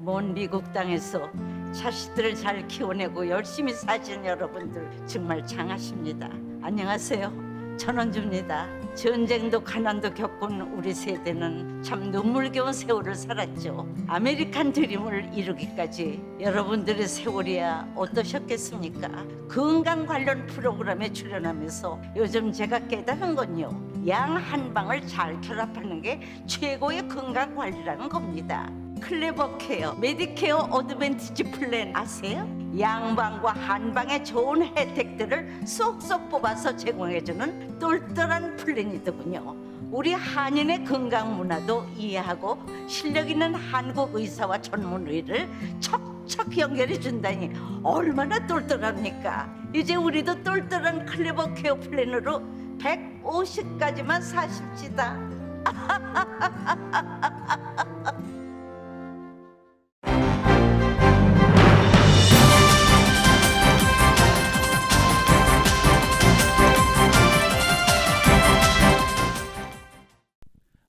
먼 미국 땅에서 자식들을 잘 키워내고 열심히 사신 여러분들 정말 장하십니다. 안녕하세요. 전원주입니다. 전쟁도 가난도 겪은 우리 세대는 참 눈물겨운 세월을 살았죠. 아메리칸 드림을 이루기까지 여러분들의 세월이야 어떠셨겠습니까? 건강 관련 프로그램에 출연하면서 요즘 제가 깨달은 건요, 양 한 방을 잘 결합하는 게 최고의 건강 관리라는 겁니다. 클레버 케어, 메디케어 어드밴티지 플랜 아세요? 양방과 한방의 좋은 혜택들을 쏙쏙 뽑아서 제공해주는 똘똘한 플랜이더군요. 우리 한인의 건강 문화도 이해하고 실력 있는 한국 의사와 전문의를 척척 연결해 준다니 얼마나 똘똘합니까? 이제 우리도 똘똘한 클레버 케어 플랜으로 150까지만 사십시다.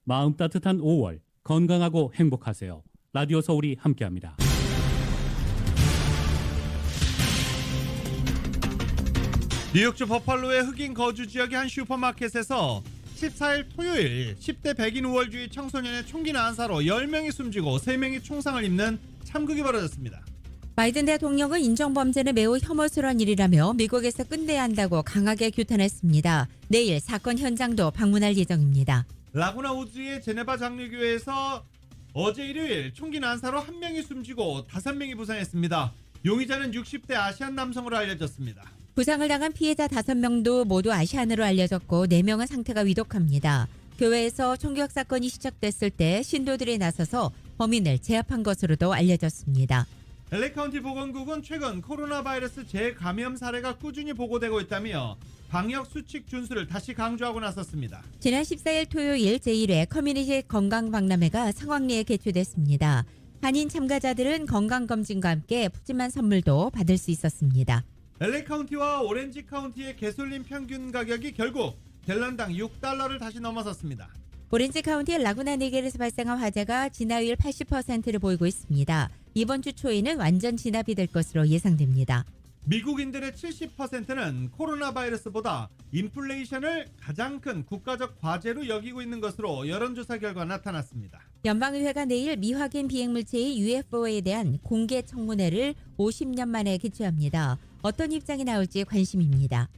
마음 따뜻한 5월, 건강하고 행복하세요. 라디오 서울이 함께합니다. 뉴욕주 버팔로의 흑인 거주 지역의 한 슈퍼마켓에서 14일 토요일 10대 백인 우월주의 청소년의 총기 난사로 10명이 숨지고 3명이 총상을 입는 참극이 벌어졌습니다. 바이든 대통령은 인종범죄는 매우 혐오스러운 일이라며 미국에서 끝내야 한다고 강하게 규탄했습니다. 내일 사건 현장도 방문할 예정입니다. 라구나 우즈의 제네바 장로교회에서 어제 일요일 총기 난사로 1명이 숨지고 5명이 부상했습니다. 용의자는 60대 아시안 남성으로 알려졌습니다. 부상을 당한 피해자 5명도 모두 아시안으로 알려졌고 4명은 상태가 위독합니다. 교회에서 총격 사건이 시작됐을 때 신도들이 나서서 범인을 제압한 것으로도 알려졌습니다. LA 카운티 보건국은 최근 코로나 바이러스 재감염 사례가 꾸준히 보고되고 있다며 방역 수칙 준수를 다시 강조하고 나섰습니다. 지난 14일 토요일 제1회 커뮤니티 건강박람회가 상황리에 개최됐습니다. 한인 참가자들은 건강검진과 함께 푸짐한 선물도 받을 수 있었습니다. LA 카운티와 오렌지 카운티의 개솔린 평균 가격이 결국 갤런당 $6를 다시 넘어섰습니다. 오렌지 카운티의 라구나 니겔에서 발생한 화재가 진화율 80%를 보이고 있습니다. 이번 주 초에는 완전 진압이 될 것으로 예상됩니다. 미국인들의 70%는 코로나 바이러스보다 인플레이션을 가장 큰 국가적 과제로 여기고 있는 것으로 여론조사 결과 나타났습니다. 연방의회가 내일 미확인 비행물체의 UFO에 대한 공개 청문회를 50년 만에 개최합니다. 어떤 입장이 나올지 관심입니다.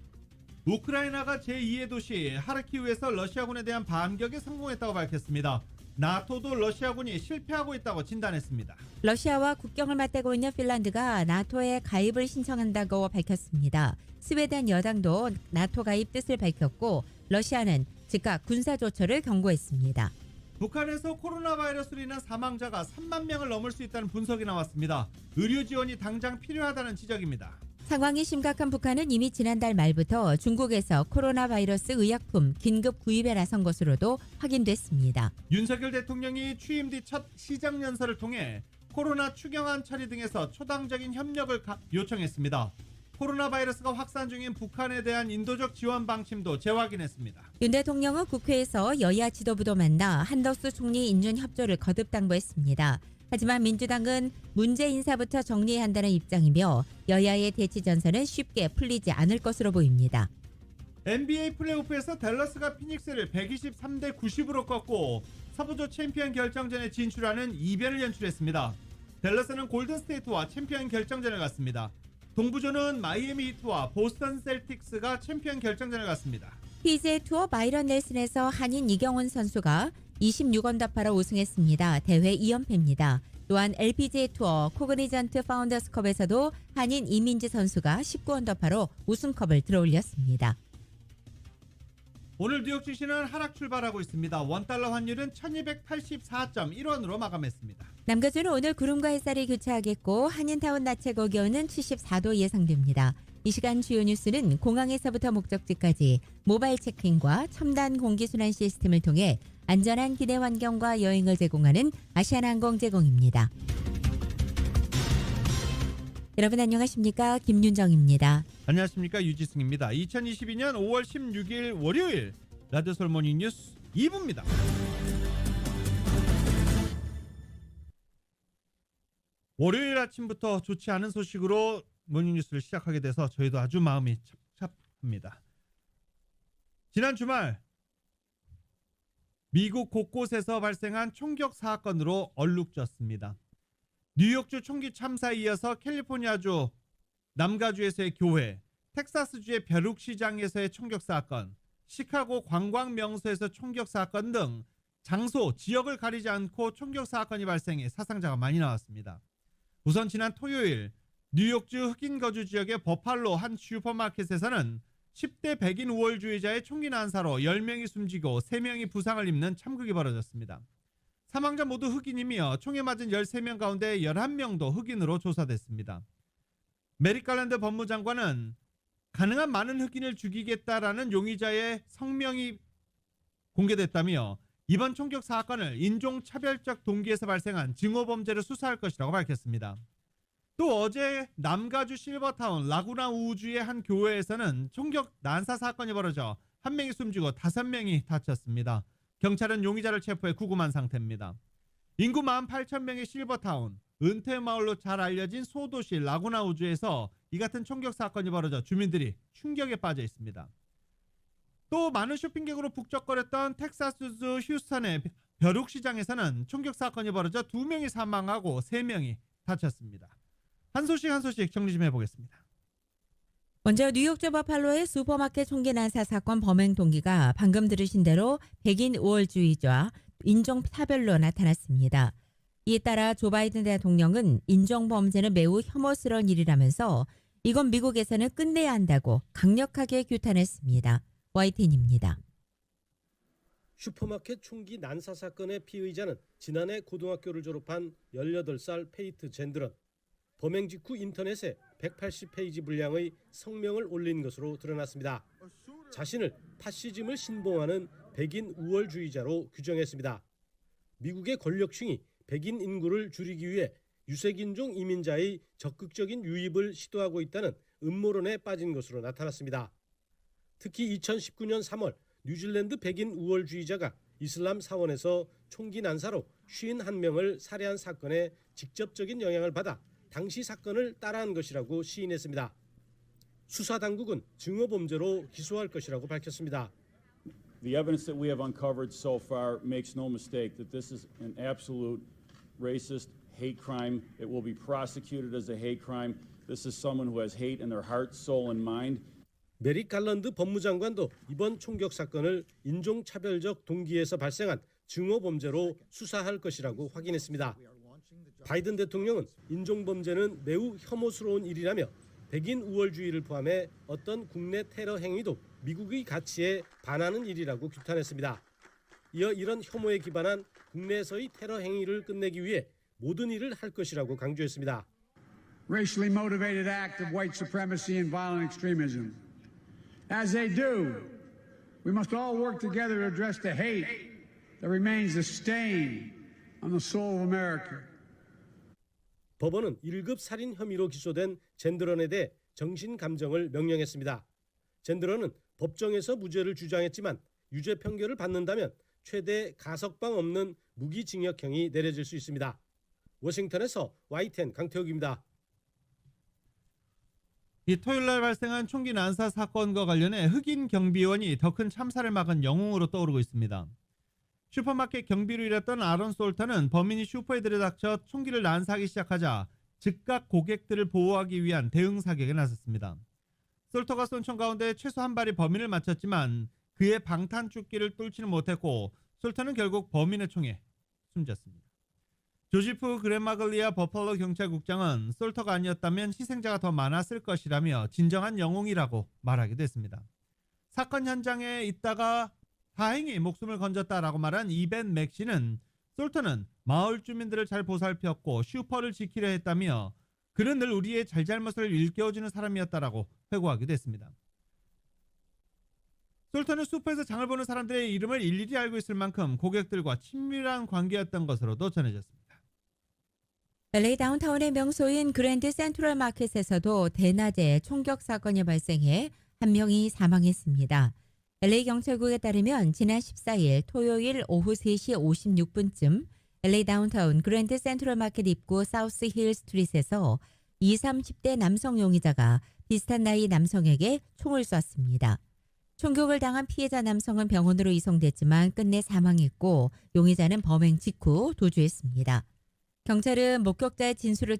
우크라이나가 제2의 도시 하르키우에서 러시아군에 대한 반격에 성공했다고 밝혔습니다. 나토도 러시아군이 실패하고 있다고 진단했습니다. 러시아와 국경을 맞대고 있는 핀란드가 나토에 가입을 신청한다고 밝혔습니다. 스웨덴 여당도 나토 가입 뜻을 밝혔고 러시아는 즉각 군사조처를 경고했습니다. 북한에서 코로나 바이러스로 인한 사망자가 3만 명을 넘을 수 있다는 분석이 나왔습니다. 의료 지원이 당장 필요하다는 지적입니다. 상황이 심각한 북한은 이미 지난달 말부터 중국에서 코로나 바이러스 의약품 긴급 구입에 나선 것으로도 확인됐습니다. 윤석열 대통령이 취임 뒤 첫 시정연설을 통해 코로나 추경안 처리 등에서 초당적인 협력을 요청했습니다. 코로나 바이러스가 확산 중인 북한에 대한 인도적 지원 방침도 재확인했습니다. 윤 대통령은 국회에서 여야 지도부도 만나 한덕수 총리 인준 협조를 거듭 당부했습니다. 하지만 민주당은 문제 인사부터 정리해야 한다는 입장이며 여야의 대치 전선은 쉽게 풀리지 않을 것으로 보입니다. NBA 플레이오프에서 댈러스가 피닉스를 123대 90으로 꺾고 서부조 챔피언 결정전에 진출하는 이변을 연출했습니다. 댈러스는 골든스테이트와 챔피언 결정전을 갔습니다. 동부조는 마이애미 히트와 보스턴 셀틱스가 챔피언 결정전을 갔습니다. PGA 투어 바이런 넬슨에서 한인 이경훈 선수가 26언더파로 우승했습니다. 대회 2연패입니다. 또한 LPGA 투어 코그니전트 파운더스컵에서도 한인 이민지 선수가 19언더파로 우승컵을 들어올렸습니다. 오늘 뉴욕 증시는 하락 출발하고 있습니다. 원달러 환율은 1284.1원으로 마감했습니다. 남가주는 오늘 구름과 햇살이 교차하겠고 한인타운 낮 최고 기온은 74도 예상됩니다. 이 시간 주요 뉴스는 공항에서부터 목적지까지 모바일 체크인과 첨단 공기순환 시스템을 통해 안전한 기내 환경과 여행을 제공하는 아시아나항공 제공입니다. 여러분 안녕하십니까? 김윤정입니다. 안녕하십니까? 유지승입니다. 2022년 5월 16일 월요일 라디오 서울 모닝 뉴스 2부입니다. 월요일 아침부터 좋지 않은 소식으로 모닝뉴스를 시작하게 돼서 저희도 아주 마음이 찹찹합니다. 지난 주말 미국 곳곳에서 발생한 총격 사건으로 얼룩졌습니다. 뉴욕주 총기 참사에 이어서 캘리포니아주 남가주에서의 교회, 텍사스주의 벼룩시장에서의 총격 사건, 시카고 관광 명소에서 총격 사건 등 장소, 지역을 가리지 않고 총격 사건이 발생해 사상자가 많이 나왔습니다. 우선 지난 토요일 뉴욕주 흑인 거주 지역의 버팔로 한 슈퍼마켓에서는 10대 백인 우월주의자의 총기 난사로 10명이 숨지고 3명이 부상을 입는 참극이 벌어졌습니다. 사망자 모두 흑인이며 총에 맞은 13명 가운데 11명도 흑인으로 조사됐습니다. 메릭 갈랜드 법무장관은 가능한 많은 흑인을 죽이겠다라는 용의자의 성명이 공개됐다며 이번 총격 사건을 인종차별적 동기에서 발생한 증오범죄로 수사할 것이라고 밝혔습니다. 또 어제 남가주 실버타운 라구나 우주의 한 교회에서는 총격 난사 사건이 벌어져 1명이 숨지고 5명이 다쳤습니다. 경찰은 용의자를 체포해 구금한 상태입니다. 인구 18,000명의 실버타운, 은퇴마을로 잘 알려진 소도시 라구나 우주에서 이 같은 총격 사건이 벌어져 주민들이 충격에 빠져 있습니다. 또 많은 쇼핑객으로 북적거렸던 텍사스주 휴스턴의 벼룩시장에서는 총격 사건이 벌어져 2명이 사망하고 3명이 다쳤습니다. 한 소식 한 소식 정리 좀 해보겠습니다. 먼저 뉴욕주 버팔로의 슈퍼마켓 총기 난사 사건 범행 동기가 방금 들으신 대로 백인 우월주의자 인종차별로 나타났습니다. 이에 따라 조 바이든 대통령은 인종범죄는 매우 혐오스러운 일이라면서 이건 미국에서는 끝내야 한다고 강력하게 규탄했습니다. YTN입니다. 슈퍼마켓 총기 난사 사건의 피의자는 지난해 고등학교를 졸업한 18살 페이트 젠드런. 범행 직후 인터넷에 180페이지 분량의 성명을 올린 것으로 드러났습니다. 자신을 파시즘을 신봉하는 백인 우월주의자로 규정했습니다. 미국의 권력층이 백인 인구를 줄이기 위해 유색인종 이민자의 적극적인 유입을 시도하고 있다는 음모론에 빠진 것으로 나타났습니다. 특히 2019년 3월 뉴질랜드 백인 우월주의자가 이슬람 사원에서 총기 난사로 51명을 살해한 사건에 직접적인 영향을 받아 당시 사건을 따라한 것이라고 시인했습니다. 수사당국은 증오범죄로 기소할 것이라고 밝혔습니다. The evidence that we have uncovered so far makes no mistake that this is an absolute racist hate crime. It will be prosecuted as a hate crime. This is someone who has hate in their heart, soul, and mind. 메릭 갈랜드 법무장관도 이번 총격 사건을 인종차별적 동기에서 발생한 증오범죄로 수사할 것이라고 확인했습니다. 바이든 대통령은 인종범죄는 매우 혐오스러운 일이라며 백인 우월주의를 포함해 어떤 국내 테러 행위도 미국의 가치에 반하는 일이라고 규탄했습니다. 이어 이런 혐오에 기반한 국내에서의 테러 행위를 끝내기 위해 모든 일을 할 것이라고 강조했습니다. Racially motivated act of white supremacy and violent extremism. As they do, we must all work together to address the hate that remains a stain on the soul of America. 법원은 1급 살인 혐의로 기소된 젠드런에 대해 정신감정을 명령했습니다. 젠드런은 법정에서 무죄를 주장했지만 유죄 판결을 받는다면 최대 가석방 없는 무기징역형이 내려질 수 있습니다. 워싱턴에서 YTN 강태욱입니다. 이 토요일날 발생한 총기 난사 사건과 관련해 흑인 경비원이 더 큰 참사를 막은 영웅으로 떠오르고 있습니다. 슈퍼마켓 경비로 일했던 아론 솔터는 범인이 슈퍼에 들이닥쳐 총기를 난사하기 시작하자 즉각 고객들을 보호하기 위한 대응 사격에 나섰습니다. 솔터가 쏜 총 가운데 최소 한 발이 범인을 맞췄지만 그의 방탄조끼를 뚫지는 못했고 솔터는 결국 범인의 총에 숨졌습니다. 조지프 그레마글리아 버팔로 경찰국장은 솔터가 아니었다면 희생자가 더 많았을 것이라며 진정한 영웅이라고 말하기도 했습니다. 사건 현장에 있다가 다행히 목숨을 건졌다라고 말한 이벤 맥시는 솔터는 마을 주민들을 잘 보살폈고 슈퍼를 지키려 했다며 그는 늘 우리의 잘잘못을 일깨워주는 사람이었다라고 회고하기도 했습니다. 솔터는 슈퍼에서 장을 보는 사람들의 이름을 일일이 알고 있을 만큼 고객들과 친밀한 관계였던 것으로도 전해졌습니다. LA 다운타운의 명소인 그랜드 센트럴 마켓에서도 대낮에 총격 사건이 발생해 1명이 사망했습니다. LA 경찰국에 따르면 지난 14일 토요일 오후 3시 56분쯤 LA 다운타운 그랜드 센트럴 마켓 입구 사우스 힐 스트릿에서 20, 30대 남성 용의자가 비슷한 나이 남성에게 총을 쐈습니다. 총격을 당한 피해자 남성은 병원으로 이송됐지만 끝내 사망했고 용의자는 범행 직후 도주했습니다. 경찰은 목격자의 진술을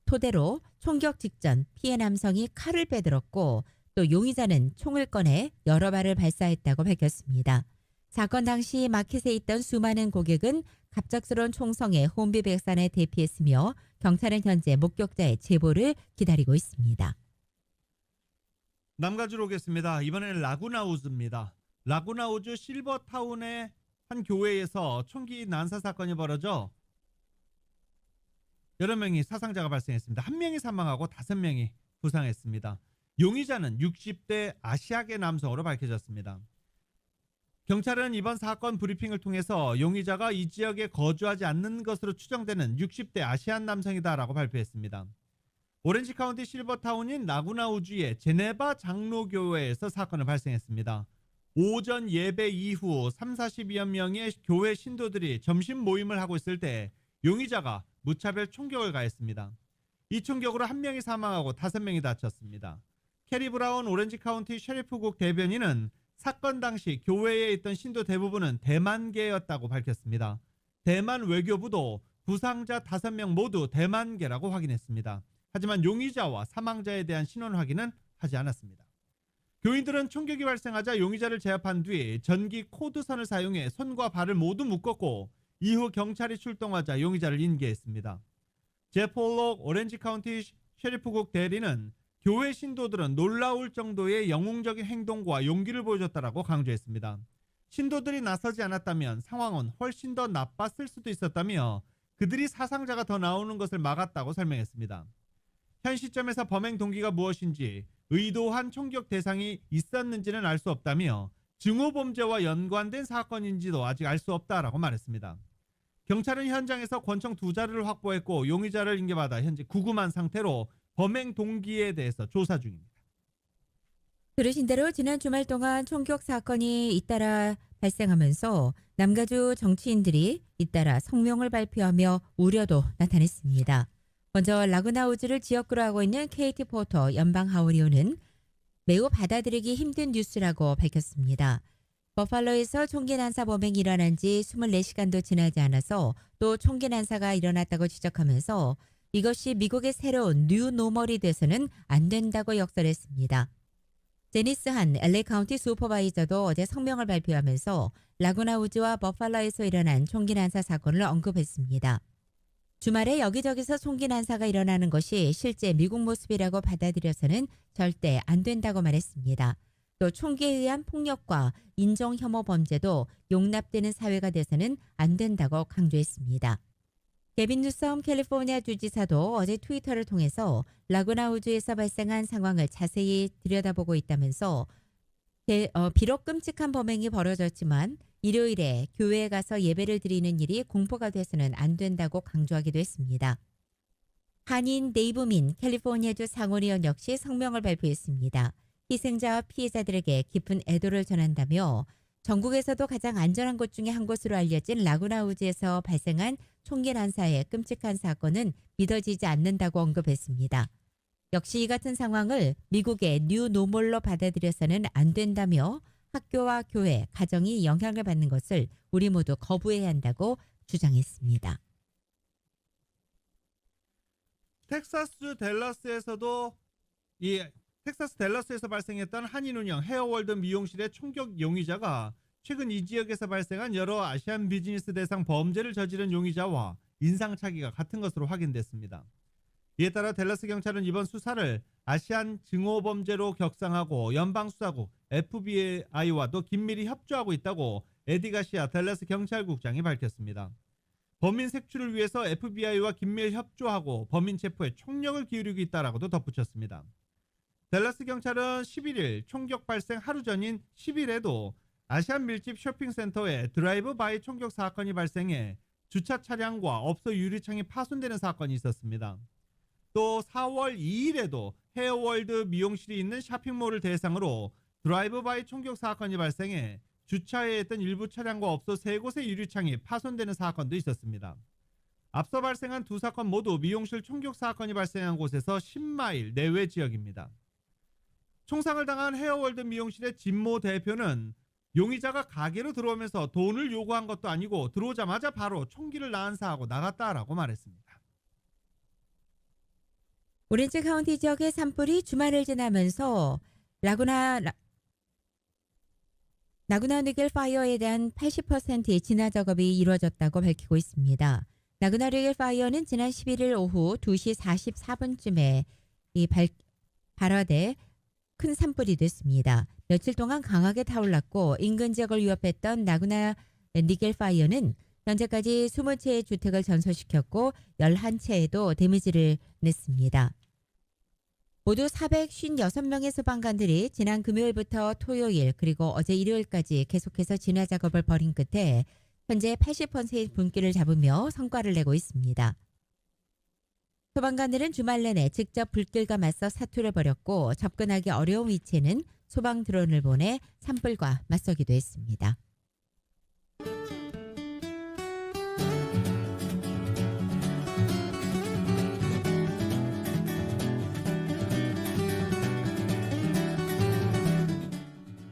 토대로 총격 직전 피해 남성이 칼을 빼들었고 또 용의자는 총을 꺼내 여러 발을 발사했다고 밝혔습니다. 사건 당시 마켓에 있던 수많은 고객은 갑작스러운 총성에 혼비백산에 대피했으며 경찰은 현재 목격자의 제보를 기다리고 있습니다. 남가주로 오겠습니다. 이번에는 라구나우즈입니다. 라구나우즈 실버타운의 한 교회에서 총기 난사 사건이 벌어져 여러 명이 사상자가 발생했습니다. 한 명이 사망하고 5명이 부상했습니다. 용의자는 60대 아시아계 남성으로 밝혀졌습니다. 경찰은 이번 사건 브리핑을 통해서 용의자가 이 지역에 거주하지 않는 것으로 추정되는 60대 아시안 남성이다라고 발표했습니다. 오렌지 카운티 실버타운인 라구나우주의 제네바 장로교회에서 사건을 발생했습니다. 오전 예배 이후 30-40여 명의 교회 신도들이 점심 모임을 하고 있을 때 용의자가 무차별 총격을 가했습니다. 이 총격으로 1명이 사망하고 5명이 다쳤습니다. 캐리 브라운 오렌지 카운티 셰리프국 대변인은 사건 당시 교회에 있던 신도 대부분은 대만계였다고 밝혔습니다. 대만 외교부도 부상자 5명 모두 대만계라고 확인했습니다. 하지만 용의자와 사망자에 대한 신원 확인은 하지 않았습니다. 교인들은 총격이 발생하자 용의자를 제압한 뒤 전기 코드선을 사용해 손과 발을 모두 묶었고 이후 경찰이 출동하자 용의자를 인계했습니다. 제폴록 오렌지 카운티 셰리프국 대리는 교회 신도들은 놀라울 정도의 영웅적인 행동과 용기를 보여줬다라고 강조했습니다. 신도들이 나서지 않았다면 상황은 훨씬 더 나빴을 수도 있었다며 그들이 사상자가 더 나오는 것을 막았다고 설명했습니다. 현 시점에서 범행 동기가 무엇인지 의도한 총격 대상이 있었는지는 알 수 없다며 증오범죄와 연관된 사건인지도 아직 알 수 없다라고 말했습니다. 경찰은 현장에서 권총 2자루를 확보했고 용의자를 인계받아 현재 구금한 상태로 범행 동기에 대해서 조사 중입니다. 들으신 대로 지난 주말 동안 총격 사건이 잇따라 발생하면서 남가주 정치인들이 잇따라 성명을 발표하며 우려도 나타냈습니다. 먼저 라구나우즈를 지역구로 하고 있는 케이티 포터 연방하원의원은 매우 받아들이기 힘든 뉴스라고 밝혔습니다. 버팔로에서 총기 난사 범행이 일어난 지 24시간도 지나지 않아서 또 총기 난사가 일어났다고 지적하면서 이것이 미국의 새로운 뉴 노멀이 돼서는 안 된다고 역설했습니다. 제니스 한 LA 카운티 슈퍼바이저도 어제 성명을 발표하면서 라구나우즈와 버팔로에서 일어난 총기 난사 사건을 언급했습니다. 주말에 여기저기서 총기 난사가 일어나는 것이 실제 미국 모습이라고 받아들여서는 절대 안 된다고 말했습니다. 또 총기에 의한 폭력과 인종 혐오 범죄도 용납되는 사회가 돼서는 안 된다고 강조했습니다. 게빈 뉴섬 캘리포니아 주지사도 어제 트위터를 통해서 라구나우즈에서 발생한 상황을 자세히 들여다보고 있다면서 비록 끔찍한 범행이 벌어졌지만 일요일에 교회에 가서 예배를 드리는 일이 공포가 돼서는 안 된다고 강조하기도 했습니다. 한인 데이브민 캘리포니아주 상원의원 역시 성명을 발표했습니다. 희생자와 피해자들에게 깊은 애도를 전한다며 전국에서도 가장 안전한 곳 중에 한 곳으로 알려진 라구나우즈에서 발생한 총기 난사의 끔찍한 사건은 믿어지지 않는다고 언급했습니다. 역시 이 같은 상황을 미국의 뉴 노멀로 받아들여서는 안 된다며 학교와 교회, 가정이 영향을 받는 것을 우리 모두 거부해야 한다고 주장했습니다. 텍사스 댈러스에서 발생했던 한인운영 헤어월드 미용실의 총격 용의자가 최근 이 지역에서 발생한 여러 아시안 비즈니스 대상 범죄를 저지른 용의자와 인상착의가 같은 것으로 확인됐습니다. 이에 따라 댈러스 경찰은 이번 수사를 아시안 증오범죄로 격상하고 연방수사국 FBI와도 긴밀히 협조하고 있다고 에디 가시아 댈러스 경찰국장이 밝혔습니다. 범인 색출을 위해서 FBI와 긴밀 협조하고 범인 체포에 총력을 기울이고 있다라고도 덧붙였습니다. 댈러스 경찰은 11일 총격 발생 하루 전인 10일에도 아시안 밀집 쇼핑센터에 드라이브 바이 총격 사건이 발생해 주차 차량과 업소 유리창이 파손되는 사건이 있었습니다. 또 4월 2일에도 헤어월드 미용실이 있는 쇼핑몰을 대상으로 드라이브 바이 총격 사건이 발생해 주차해야 했던 일부 차량과 업소 3곳의 유리창이 파손되는 사건도 있었습니다. 앞서 발생한 두 사건 모두 미용실 총격 사건이 발생한 곳에서 10마일 내외 지역입니다. 총상을 당한 헤어월드 미용실의 진모 대표는 용의자가 가게로 들어오면서 돈을 요구한 것도 아니고 들어오자마자 바로 총기를 난사하고 나갔다라고 말했습니다. 오렌지 카운티 지역의 산불이 주말을 지나면서 라구나 니겔 파이어에 대한 80%의 진화 작업이 이루어졌다고 밝히고 있습니다. 라구나 니겔 파이어는 지난 11일 오후 2시 44분쯤에 발화돼 큰 산불이 됐습니다. 며칠 동안 강하게 타올랐고 인근 지역을 위협했던 라구나 니겔 파이어는 현재까지 20채의 주택을 전소시켰고 11채에도 데미지를 냈습니다. 모두 456명의 소방관들이 지난 금요일부터 토요일 그리고 어제 일요일까지 계속해서 진화 작업을 벌인 끝에 현재 80%의 분기를 잡으며 성과를 내고 있습니다. 소방관들은 주말 내내 직접 불길과 맞서 사투를 벌였고 접근하기 어려운 위치에는 소방 드론을 보내 산불과 맞서기도 했습니다.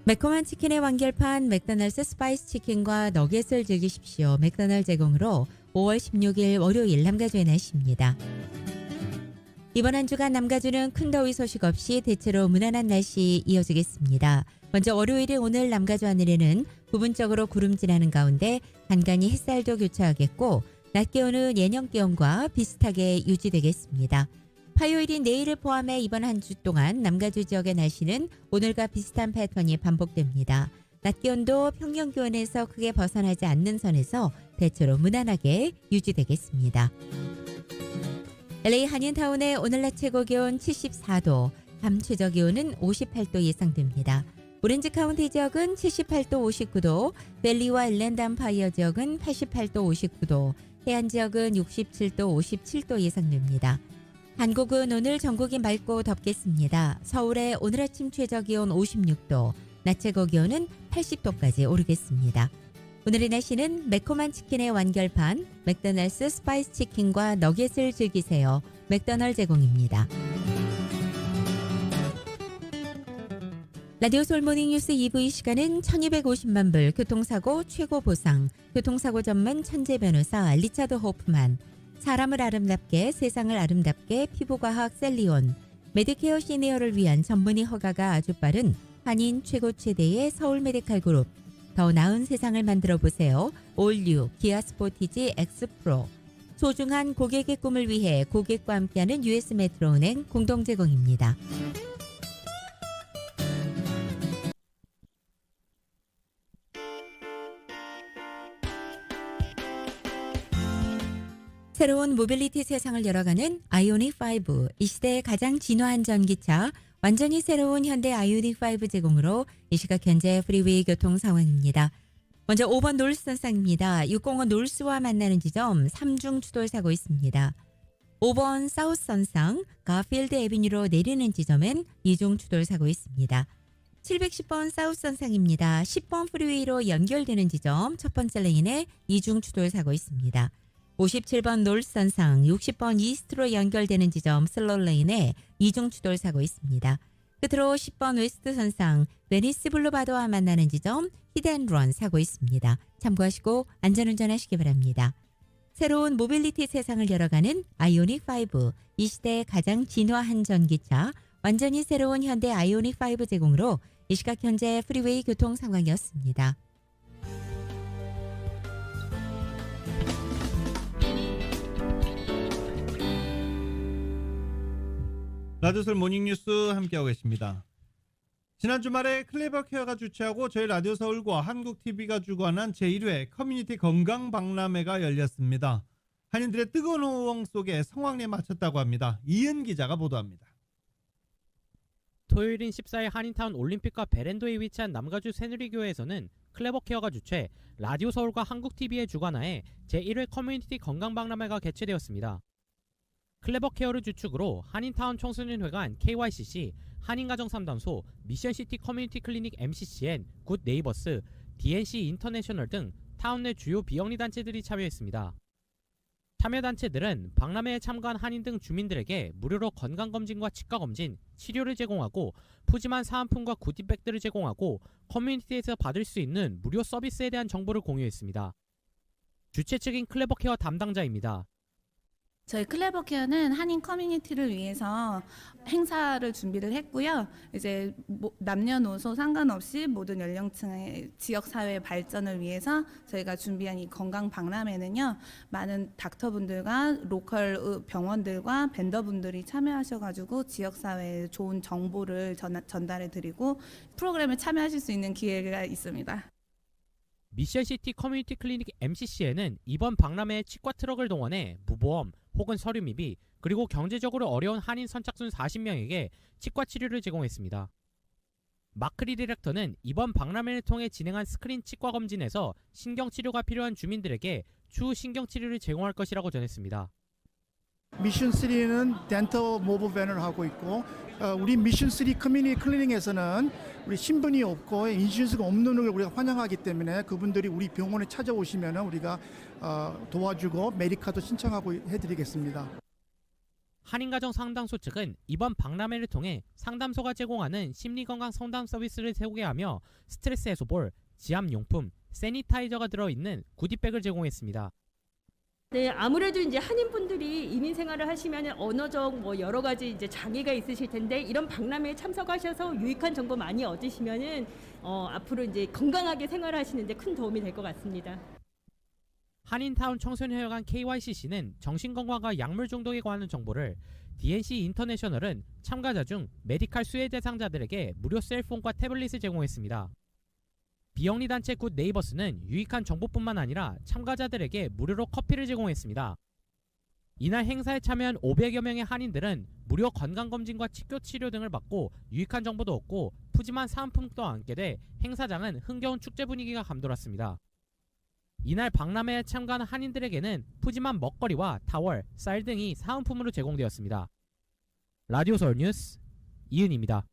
매콤한 치킨의 완결판 맥도날드 스파이스 치킨과 너겟을 즐기십시오. 맥도날드 제공으로 5월 16일 월요일 남가주의 날씨입니다. 이번 한 주간 남가주는 큰 더위 소식 없이 대체로 무난한 날씨 이어지겠습니다. 먼저 월요일에 오늘 남가주 하늘에는 부분적으로 구름 지나는 가운데 간간히 햇살도 교차하겠고 낮 기온은 예년 기온과 비슷하게 유지되겠습니다. 화요일인 내일을 포함해 이번 한 주 동안 남가주 지역의 날씨는 오늘과 비슷한 패턴이 반복됩니다. 낮 기온도 평년 기온에서 크게 벗어나지 않는 선에서 대체로 무난하게 유지되겠습니다. LA 한인타운의 오늘 낮 최고 기온 74도, 밤 최저 기온은 58도 예상됩니다. 오렌지 카운티 지역은 78도 59도, 밸리와 일랜드 암파이어 지역은 88도 59도, 해안 지역은 67도 57도 예상됩니다. 한국은 오늘 전국이 맑고 덥겠습니다. 서울의 오늘 아침 최저 기온 56도, 낮 최고 기온은 80도까지 오르겠습니다. 오늘의 날씨는 매콤한 치킨의 완결판, 맥도날드 스파이스 치킨과 너겟을 즐기세요. 맥도날드 제공입니다. 라디오 솔 모닝 뉴스 2부 이 시간은 1250만 불 교통사고 최고 보상, 교통사고 전문 천재 변호사 리차드 호프만, 사람을 아름답게 세상을 아름답게 피부과학 셀리온, 메디케어 시니어를 위한 전문의 허가가 아주 빠른 한인 최고 최대의 서울 메디칼 그룹, 더 나은 세상을 만들어 보세요. 올뉴 기아 스포티지 X 프로, 소중한 고객의 꿈을 위해 고객과 함께하는 US 메트로은행 공동 제공입니다. 새로운 모빌리티 세상을 열어가는 아이오닉5, 이 시대의 가장 진화한 전기차, 완전히 새로운 현대 아이오닉5 제공으로 이 시각 현재 프리웨이 교통 상황입니다. 먼저 5번 노르스선상입니다. 605 노르스와 만나는 지점 3중 추돌 사고 있습니다. 5번 사우스선상 가필드 애비뉴로 내리는 지점엔 2중 추돌 사고 있습니다. 710번 사우스선상입니다. 10번 프리웨이로 연결되는 지점 첫 번째 레인에 2중 추돌 사고 있습니다. 57번 노르선상 60번 이스트로 연결되는 지점 슬로우 레인에 2중 추돌 사고 있습니다. 끝으로 10번 웨스트 선상 베니스 블루바드와 만나는 지점 히드앤런 사고 있습니다. 참고하시고 안전운전하시기 바랍니다. 새로운 모빌리티 세상을 열어가는 아이오닉5, 이 시대의 가장 진화한 전기차, 완전히 새로운 현대 아이오닉5 제공으로 이 시각 현재 프리웨이 교통 상황이었습니다. 라디오솔 모닝뉴스 함께하고 계십니다. 지난 주말에 클레버케어가 주최하고 저희 라디오서울과 한국TV가 주관한 제1회 커뮤니티 건강박람회가 열렸습니다. 한인들의 뜨거운 호응 속에 성황리에 마쳤다고 합니다. 이은 기자가 보도합니다. 토요일인 14일 한인타운 올림픽과 베렌도에 위치한 남가주 새누리교회에서는 클레버케어가 주최, 라디오서울과 한국TV의 주관하에 제1회 커뮤니티 건강박람회가 개최되었습니다. 클레버케어를 주축으로 한인타운 청소년회관 KYCC, 한인가정상담소, 미션시티 커뮤니티 클리닉 MCCN, 굿네이버스, DNC 인터내셔널 등 타운 내 주요 비영리 단체들이 참여했습니다. 참여단체들은 박람회에 참가한 한인 등 주민들에게 무료로 건강검진과 치과검진, 치료를 제공하고 푸짐한 사은품과 구티백들을 제공하고 커뮤니티에서 받을 수 있는 무료 서비스에 대한 정보를 공유했습니다. 주최 측인 클레버케어 담당자입니다. 저희 클레버케어는 한인 커뮤니티를 위해서 행사를 준비를 했고요. 이제 남녀노소 상관없이 모든 연령층의 지역사회 발전을 위해서 저희가 준비한 이 건강 박람회는요. 많은 닥터분들과 로컬 병원들과 벤더분들이 참여하셔가지고 지역사회에 좋은 정보를 전달해드리고 프로그램에 참여하실 수 있는 기회가 있습니다. 미션시티 커뮤니티 클리닉 MCC에는 이번 박람회에 치과 트럭을 동원해 무보험 혹은 서류 미비 그리고 경제적으로 어려운 한인 선착순 40명에게 치과 치료를 제공했습니다. 마크리 디렉터는 이번 박람회를 통해 진행한 스크린 치과 검진에서 신경치료가 필요한 주민들에게 추후 신경치료를 제공할 것이라고 전했습니다. 미션 3는 덴터 모브 밴을 하고 있고 우리 미션 3 커뮤니티 클리닉에서는 우리 신분이 없고 인슈런스가 없는 걸 우리가 환영하기 때문에 그분들이 우리 병원에 찾아오시면 우리가 도와주고 메디카도 신청하고 해드리겠습니다. 한인가정 상담소 측은 이번 박람회를 통해 상담소가 제공하는 심리건강 상담 서비스를 소개하며 스트레스 해소볼, 지압용품, 세니타이저가 들어있는 구디백을 제공했습니다. 네, 아무래도 이제 한인분들이 이민 생활을 하시면 언어적 여러 가지 이제 장애가 있으실 텐데 이런 박람회에 참석하셔서 유익한 정보 많이 얻으시면은 앞으로 이제 건강하게 생활하시는데 큰 도움이 될 것 같습니다. 한인타운 청소년회관 KYCC는 정신건강과 약물 중독에 관한 정보를, DNC 인터내셔널은 참가자 중 메디칼 수혜 대상자들에게 무료 셀폰과 태블릿을 제공했습니다. 비영리 단체 굿 네이버스는 유익한 정보뿐만 아니라 참가자들에게 무료로 커피를 제공했습니다. 이날 행사에 참여한 500여 명의 한인들은 무료 건강검진과 치과 치료 등을 받고 유익한 정보도 얻고 푸짐한 사은품도 얻게 돼 행사장은 흥겨운 축제 분위기가 감돌았습니다. 이날 박람회에 참가한 한인들에게는 푸짐한 먹거리와 타월, 쌀 등이 사은품으로 제공되었습니다. 라디오 서울 뉴스 이은입니다.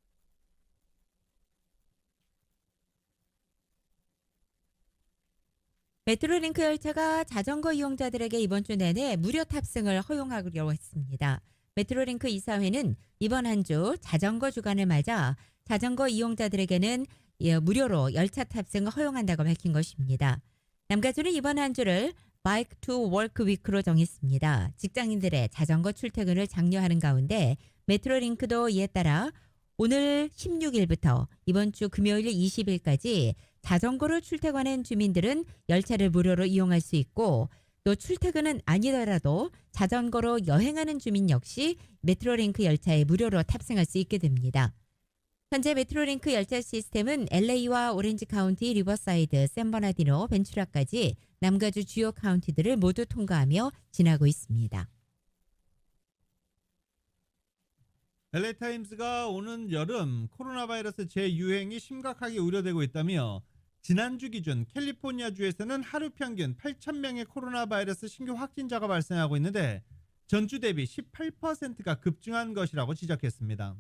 메트로링크 열차가 자전거 이용자들에게 이번 주 내내 무료 탑승을 허용하기로 했습니다. 메트로링크 이사회는 이번 한 주 자전거 주간을 맞아 자전거 이용자들에게는 무료로 열차 탑승을 허용한다고 밝힌 것입니다. 남가주는 이번 한 주를 바이크 투 워크 위크로 정했습니다. 직장인들의 자전거 출퇴근을 장려하는 가운데 메트로링크도 이에 따라 오늘 16일부터 이번 주 금요일 20일까지 자전거로 출퇴근하는 주민들은 열차를 무료로 이용할 수 있고 또 출퇴근은 아니더라도 자전거로 여행하는 주민 역시 메트로링크 열차에 무료로 탑승할 수 있게 됩니다. 현재 메트로링크 열차 시스템은 LA와 오렌지 카운티, 리버사이드, 샌버나디노, 벤츄라까지 남가주 주요 카운티들을 모두 통과하며 지나고 있습니다. LA타임스가 오는 여름 코로나 바이러스 재유행이 심각하게 우려되고 있다며 지난주 기준 캘리포니아주에서는 하루 평균 8,000명의 코로나 바이러스 신규 확진자가 발생하고 있는데 전주 대비 18%가 급증한 것이라고 지적했습니다.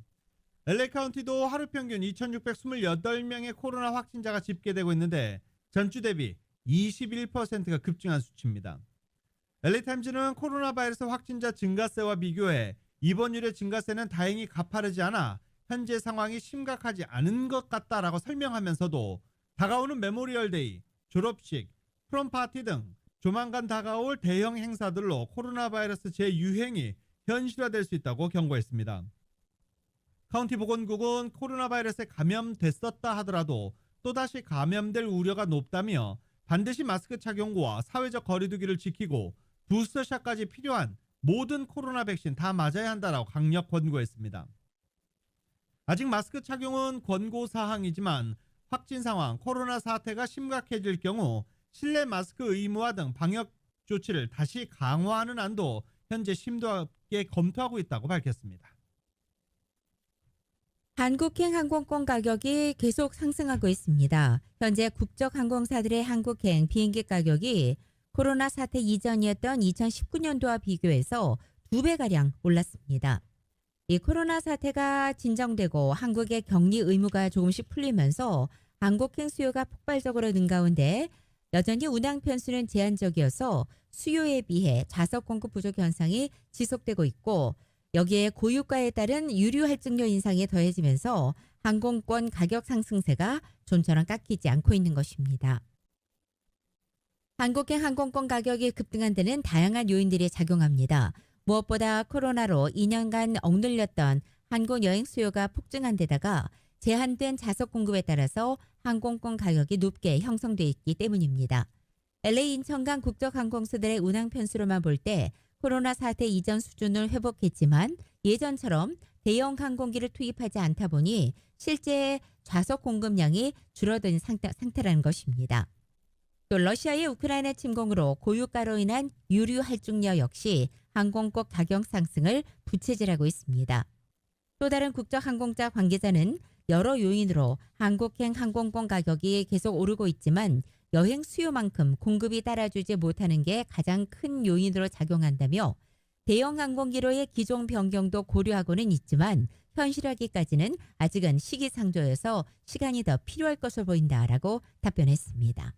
LA 카운티도 하루 평균 2,628명의 코로나 확진자가 집계되고 있는데 전주 대비 21%가 급증한 수치입니다. LA타임즈는 코로나 바이러스 확진자 증가세와 비교해 입원율의 증가세는 다행히 가파르지 않아 현재 상황이 심각하지 않은 것 같다라고 설명하면서도 다가오는 메모리얼데이, 졸업식, 프롬파티 등 조만간 다가올 대형 행사들로 코로나 바이러스 재유행이 현실화될 수 있다고 경고했습니다. 카운티 보건국은 코로나 바이러스에 감염됐었다 하더라도 또다시 감염될 우려가 높다며 반드시 마스크 착용과 사회적 거리두기를 지키고 부스터샷까지 필요한 모든 코로나 백신 다 맞아야 한다라고 강력 권고했습니다. 아직 마스크 착용은 권고사항이지만 확진 상황, 코로나 사태가 심각해질 경우 실내 마스크 의무화 등 방역 조치를 다시 강화하는 안도 현재 심도있게 검토하고 있다고 밝혔습니다. 한국행 항공권 가격이 계속 상승하고 있습니다. 현재 국적 항공사들의 한국행 비행기 가격이 코로나 사태 이전이었던 2019년도와 비교해서 2배가량 올랐습니다. 이 코로나 사태가 진정되고 한국의 격리 의무가 조금씩 풀리면서 한국행 수요가 폭발적으로 는 가운데 여전히 운항 편수는 제한적이어서 수요에 비해 좌석 공급 부족 현상이 지속되고 있고 여기에 고유가에 따른 유류 할증료 인상이 더해지면서 항공권 가격 상승세가 좀처럼 깎이지 않고 있는 것입니다. 한국행 항공권 가격이 급등한 데는 다양한 요인들이 작용합니다. 무엇보다 코로나로 2년간 억눌렸던 항공 여행 수요가 폭증한 데다가 제한된 좌석 공급에 따라서 항공권 가격이 높게 형성돼 있기 때문입니다. LA 인천 간 국적 항공사들의 운항 편수로만 볼 때 코로나 사태 이전 수준을 회복했지만 예전처럼 대형 항공기를 투입하지 않다 보니 실제 좌석 공급량이 줄어든 상태라는 것입니다. 또 러시아의 우크라이나 침공으로 고유가로 인한 유류 할증료 역시 항공권 가격 상승을 부채질하고 있습니다. 또 다른 국적 항공사 관계자는 여러 요인으로 한국행 항공권 가격이 계속 오르고 있지만 여행 수요만큼 공급이 따라주지 못하는 게 가장 큰 요인으로 작용한다며 대형 항공기로의 기종 변경도 고려하고는 있지만 현실화기까지는 아직은 시기상조여서 시간이 더 필요할 것으로 보인다라고 답변했습니다.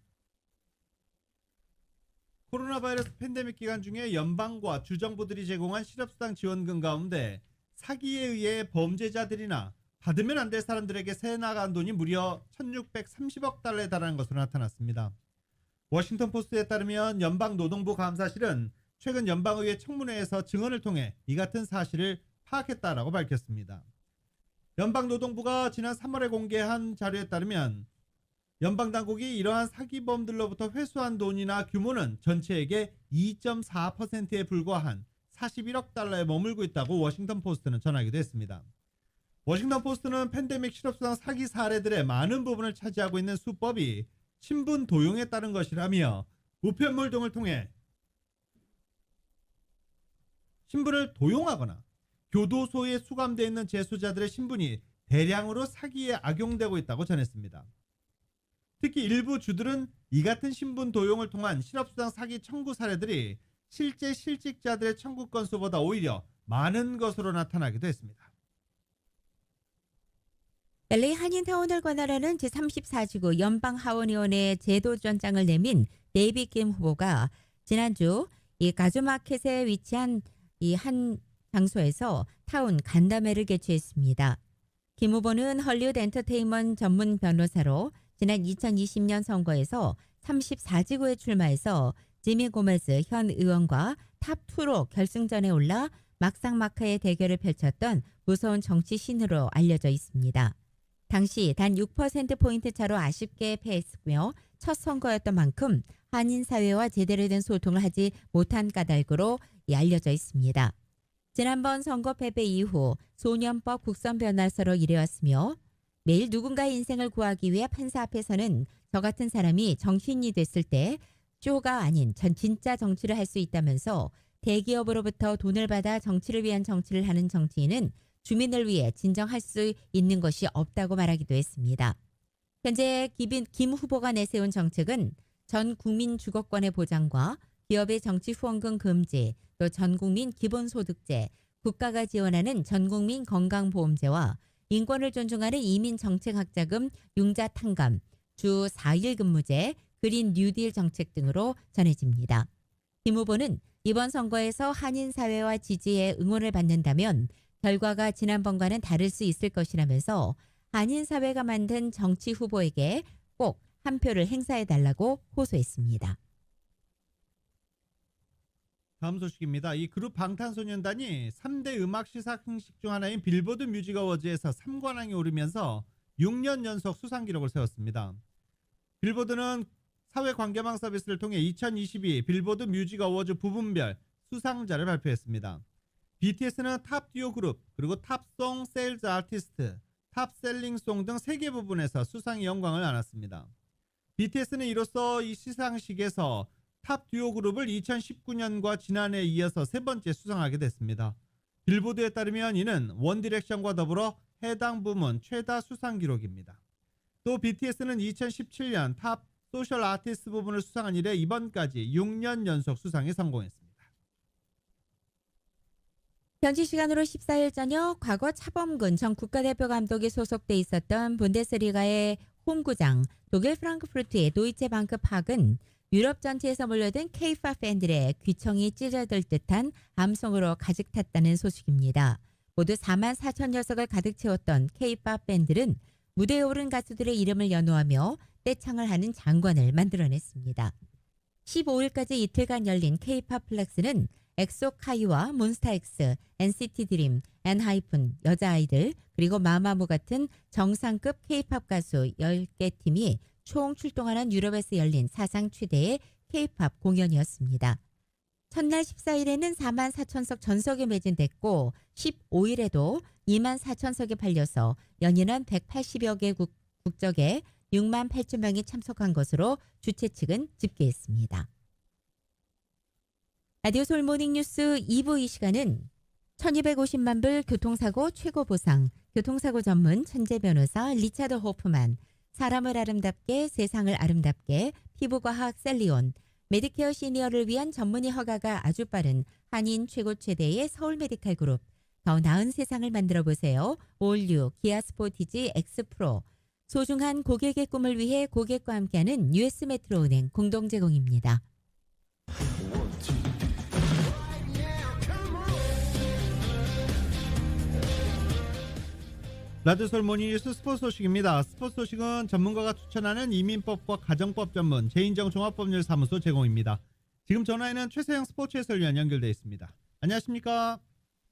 코로나 바이러스 팬데믹 기간 중에 연방과 주정부들이 제공한 실업수당 지원금 가운데 사기에 의해 범죄자들이나 받으면 안 될 사람들에게 새 나간 돈이 무려 1,630억 달러에 달하는 것으로 나타났습니다. 워싱턴 포스트에 따르면 연방노동부 감사실은 최근 연방의회 청문회에서 증언을 통해 이 같은 사실을 파악했다라고 밝혔습니다. 연방노동부가 지난 3월에 공개한 자료에 따르면 연방당국이 이러한 사기범들로부터 회수한 돈이나 규모는 전체액의 2.4%에 불과한 41억 달러에 머물고 있다고 워싱턴 포스트는 전하기도 했습니다. 워싱턴 포스트는 팬데믹 실업수당 사기 사례들의 많은 부분을 차지하고 있는 수법이 신분 도용에 따른 것이라며 우편물 등을 통해 신분을 도용하거나 교도소에 수감되어 있는 재소자들의 신분이 대량으로 사기에 악용되고 있다고 전했습니다. 특히 일부 주들은 이 같은 신분 도용을 통한 실업수당 사기 청구 사례들이 실제 실직자들의 청구 건수보다 오히려 많은 것으로 나타나기도 했습니다. LA 한인타운을 관할하는 제34지구 연방하원의원회 제도전장을 내민 데이빗 김 후보가 지난주 이 가주마켓에 위치한 이 한 장소에서 타운 간담회를 개최했습니다. 김 후보는 헐리우드 엔터테인먼트 전문 변호사로 지난 2020년 선거에서 34지구에 출마해서 지미 고메즈 현 의원과 탑2로 결승전에 올라 막상막하의 대결을 펼쳤던 무서운 정치 신으로 알려져 있습니다. 당시 단 6%포인트 차로 아쉽게 패했으며 첫 선거였던 만큼 한인 사회와 제대로 된 소통을 하지 못한 까닭으로 알려져 있습니다. 지난번 선거 패배 이후 소년법 국선 변호사로 일해왔으며 매일 누군가의 인생을 구하기 위해 판사 앞에서는 저 같은 사람이 정치인이 됐을 때 쇼가 아닌 진짜 정치를 할 수 있다면서 대기업으로부터 돈을 받아 정치를 위한 정치를 하는 정치인은 주민을 위해 진정할 수 있는 것이 없다고 말하기도 했습니다. 현재 김 후보가 내세운 정책은 전 국민 주거권의 보장과 기업의 정치 후원금 금지, 또 전 국민 기본소득제, 국가가 지원하는 전 국민 건강보험제와 인권을 존중하는 이민정책학자금 융자 탕감, 주 4일 근무제, 그린 뉴딜 정책 등으로 전해집니다. 김 후보는 이번 선거에서 한인 사회와 지지에 응원을 받는다면 결과가 지난번과는 다를 수 있을 것이라면서 한인 사회가 만든 정치 후보에게 꼭 한 표를 행사해달라고 호소했습니다. 다음 소식입니다. 이 그룹 방탄소년단이 3대 음악 시상 형식 중 하나인 빌보드 뮤직 어워즈에서 3관왕에 오르면서 6년 연속 수상 기록을 세웠습니다. 빌보드는 사회관계망 서비스를 통해 2022 빌보드 뮤직 어워즈 부분별 수상자를 발표했습니다. BTS는 탑 듀오 그룹, 그리고 탑송 세일즈 아티스트, 탑 셀링송 등 3개 부분에서 수상의 영광을 안았습니다. BTS는 이로써 이 시상식에서 탑 듀오 그룹을 2019년과 지난해에 이어서 세 번째 수상하게 됐습니다. 빌보드에 따르면 이는 원디렉션과 더불어 해당 부문 최다 수상 기록입니다. 또 BTS는 2017년 탑 소셜 아티스트 부분을 수상한 이래 이번까지 6년 연속 수상에 성공했습니다. 현지 시간으로 14일 저녁 과거 차범근 전 국가대표 감독이 소속돼 있었던 분데스리가의 홈구장 독일 프랑크푸르트의 도이체방크 팍은 유럽 전체에서 몰려든 K-팝 팬들의 귀청이 찢어질 듯한 암송으로 가득 탔다는 소식입니다. 모두 4만 4천 녀석을 가득 채웠던 K-팝 팬들은 무대에 오른 가수들의 이름을 연호하며 떼창을 하는 장관을 만들어냈습니다. 15일까지 이틀간 열린 K-팝 플렉스는 엑소 카이와 몬스타엑스, NCT 드림, 엔하이픈, 여자아이들, 그리고 마마무 같은 정상급 K-팝 가수 10개 팀이 총 출동하는 유럽에서 열린 사상 최대의 K-팝 공연이었습니다. 첫날 14일에는 4만 4천석 전석이 매진됐고 15일에도 2만 4천석이 팔려서 연인원 180여 개 국적에 6만 8천 명이 참석한 것으로 주최 측은 집계했습니다. 라디오 서울 모닝뉴스 2부 이 시간은 1250만 불 교통사고 최고 보상, 교통사고 전문 천재 변호사 리차드 호프만, 사람을 아름답게 세상을 아름답게 피부과학 셀리온, 메디케어 시니어를 위한 전문의 허가가 아주 빠른 한인 최고 최대의 서울 메디칼 그룹, 더 나은 세상을 만들어 보세요. 올류 기아 스포티지 X 프로, 소중한 고객의 꿈을 위해 고객과 함께하는 US 메트로은행 공동 제공입니다. 라디오 서울 모닝뉴스 스포츠 소식입니다. 스포츠 소식은 전문가가 추천하는 이민법과 가정법 전문 제인정 종합법률사무소 제공입니다. 지금 전화에는 최세영 스포츠 해설위원 연결되어 있습니다. 안녕하십니까?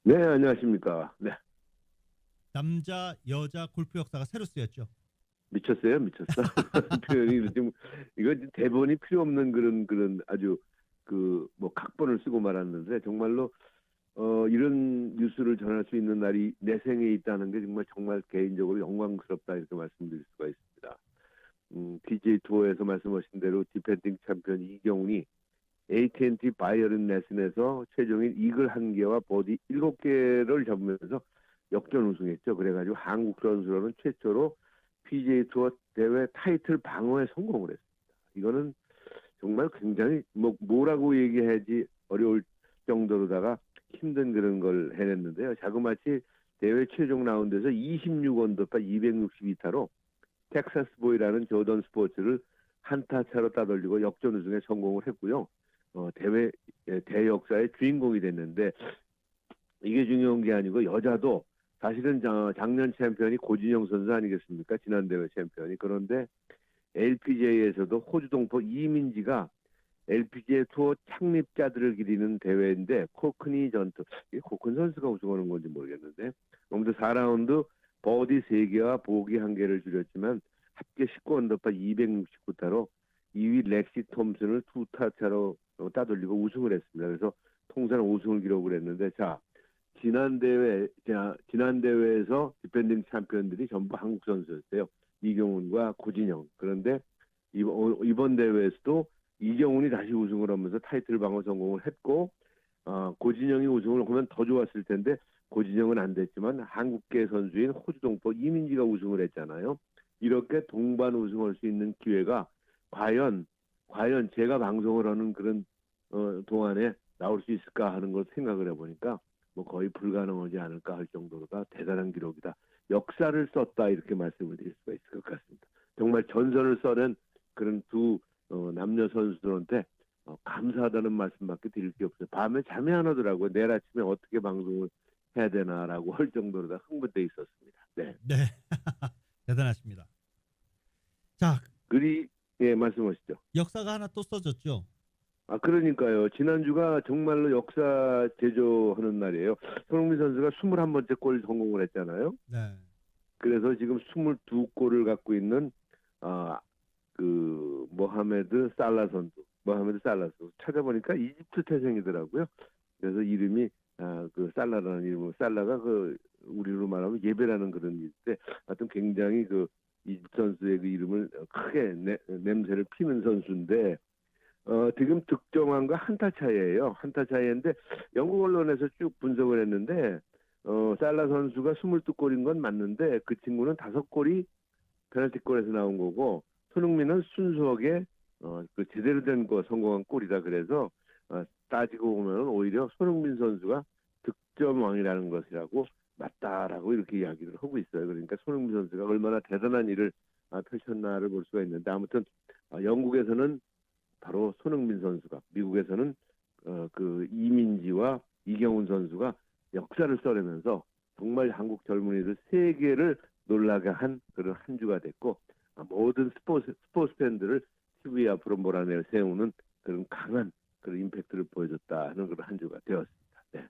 네, 안녕하십니까? 네. 남자, 여자 골프 역사가 새로 쓰였죠. 미쳤어요, 미쳤어. 표현이 지금 이거 대본이 필요 없는 그런 아주 뭐 각본을 쓰고 말았는데 정말로 이런 뉴스를 전할 수 있는 날이 내 생에 있다는 게 정말 개인적으로 영광스럽다 이렇게 말씀드릴 수가 있습니다. PGA 투어에서 말씀하신 대로 디펜딩 챔피언 이경훈이 AT&T 바이어른 레슨에서 최종인 이글 1개와 버디 7개를 잡으면서 역전 우승했죠. 그래가지고 한국 선수로는 최초로 PGA 투어 대회 타이틀 방어에 성공을 했습니다. 이거는 정말 굉장히 뭐라고 얘기해야지 어려울 정도로다가 힘든 그런 걸 해냈는데요. 자그마치 대회 최종 라운드에서 26언더파 262타로 텍사스 보이라는 조던 스포츠를 한타 차로 따돌리고 역전 우승에 성공을 했고요. 대회 대역사의 주인공이 됐는데 이게 중요한 게 아니고 여자도 사실은 작년 챔피언이 고진영 선수 아니겠습니까? 지난 대회 챔피언이. 그런데 LPGA에서도 호주 동포 이민지가 LPGA 투어 창립자들을 기리는 대회인데 코크니 전투, 코큰 선수가 우승하는 건지 모르겠는데 아무튼 4라운드 버디 3개와 보기 1개를 줄였지만 합계 19언더파 269타로 2위 렉시 톰슨을 2타 차로 따돌리고 우승을 했습니다. 그래서 통산 우승을 기록을 했는데 지난 대회에서 디펜딩 챔피언들이 전부 한국 선수였어요. 이경훈과 고진영. 그런데 이번 대회에서도 이경훈이 다시 우승을 하면서 타이틀 방어 성공을 했고 고진영이 우승을 하면 더 좋았을 텐데 고진영은 안 됐지만 한국계 선수인 호주 동포 이민지가 우승을 했잖아요. 이렇게 동반 우승할 수 있는 기회가 과연 제가 방송을 하는 그런 동안에 나올 수 있을까 하는 걸 생각을 해보니까 거의 불가능하지 않을까 할 정도로가 대단한 기록이다. 역사를 썼다 이렇게 말씀을 드릴 수가 있을 것 같습니다. 정말 전설을 써낸 그런 두 남녀 선수들한테 감사하다는 말씀밖에 드릴 게 없어요. 밤에 잠이 안 오더라고요. 내일 아침에 어떻게 방송을 해야 되나라고 할 정도로 다 흥분돼 있었습니다. 네. 대단하십니다. 예, 말씀하시죠. 역사가 하나 또 써졌죠. 그러니까요. 지난주가 정말로 역사 제조하는 날이에요. 손흥민 선수가 21번째 골 성공을 했잖아요. 네. 그래서 지금 22골을 갖고 있는 모하메드 살라 선수 찾아보니까 이집트 태생이더라고요. 그래서 이름이 살라라는 이름으로 살라가 우리로 말하면 예배라는 그런 일인데 하여튼 굉장히 이집트 선수의 그 이름을 크게 냄새를 피는 선수인데 지금 득점한 거 한타 차이예요. 한타 차이인데 영국 언론에서 쭉 분석을 했는데 살라 선수가 22골인 건 맞는데 그 친구는 5골이 페널티골에서 나온 거고 손흥민은 순수하게 제대로 된 거 성공한 골이다. 그래서 따지고 보면 오히려 손흥민 선수가 득점왕이라는 것이라고 맞다라고 이렇게 이야기를 하고 있어요. 그러니까 손흥민 선수가 얼마나 대단한 일을 펼쳤나를 볼 수가 있는데 아무튼 영국에서는 바로 손흥민 선수가, 미국에서는 그 이민지와 이경훈 선수가 역사를 써내면서 정말 한국 젊은이들 세계를 놀라게 한 그런 한 주가 됐고, 모든 스포츠 팬들을 TV 앞으로 몰아내 세우는 그런 강한 그런 임팩트를 보여줬다 하는 그런 한 주가 되었습니다. 네.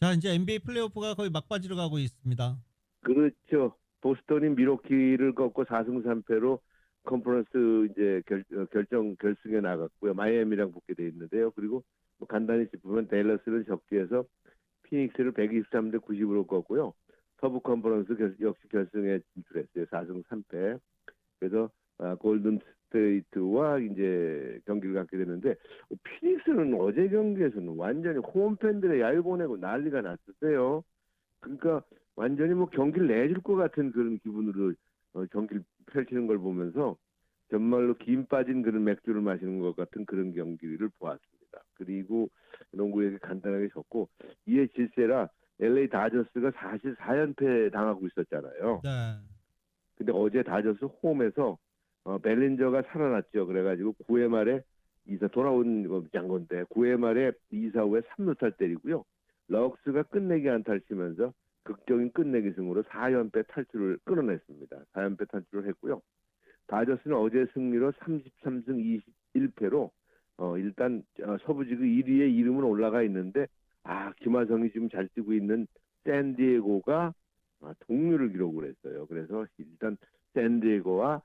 자, 이제 NBA 플레이오프가 거의 막바지로 가고 있습니다. 그렇죠. 보스턴이 미러키를 꺾고 4승 3패로 컨퍼런스 이제 결승에 나갔고요. 마이애미랑 붙게 돼 있는데요. 그리고 뭐 간단히 짚으면 댈러스는 적지에서 피닉스를 123대 90으로 꺾고요. 서부 컨퍼런스 역시 결승에 진출했어요. 4승 3패. 그래서 골든 스테이트와 이제 경기를 갖게 되는데, 피닉스는 어제 경기에서는 완전히 홈팬들의 야유 보내고 난리가 났었어요. 그러니까 완전히 뭐 경기를 내줄 것 같은 그런 기분으로 경기를 펼치는 걸 보면서 정말로 김 빠진 그런 맥주를 마시는 것 같은 그런 경기를 보았습니다. 그리고 농구에게 간단하게 졌고, 이에 질세라 LA 다저스가 사실 4연패 당하고 있었잖아요. 네. 근데 어제 다저스 홈에서 벨린저가 살아났죠. 그래가지고 9회 말에 돌아온 장건데 9회 말에 2사 후에 3루타 때리고요. 럭스가 끝내기 안타를 치면서 극적인 끝내기 승으로 4연패 탈출을 끊어냈습니다. 4연패 탈출을 했고요. 다저스는 어제 승리로 33승 21패로 일단 서부지구 1위에 이름은 올라가 있는데, 김하성이 지금 잘 뛰고 있는 샌디에고가 동률을 기록을 했어요. 그래서 일단 샌디에고와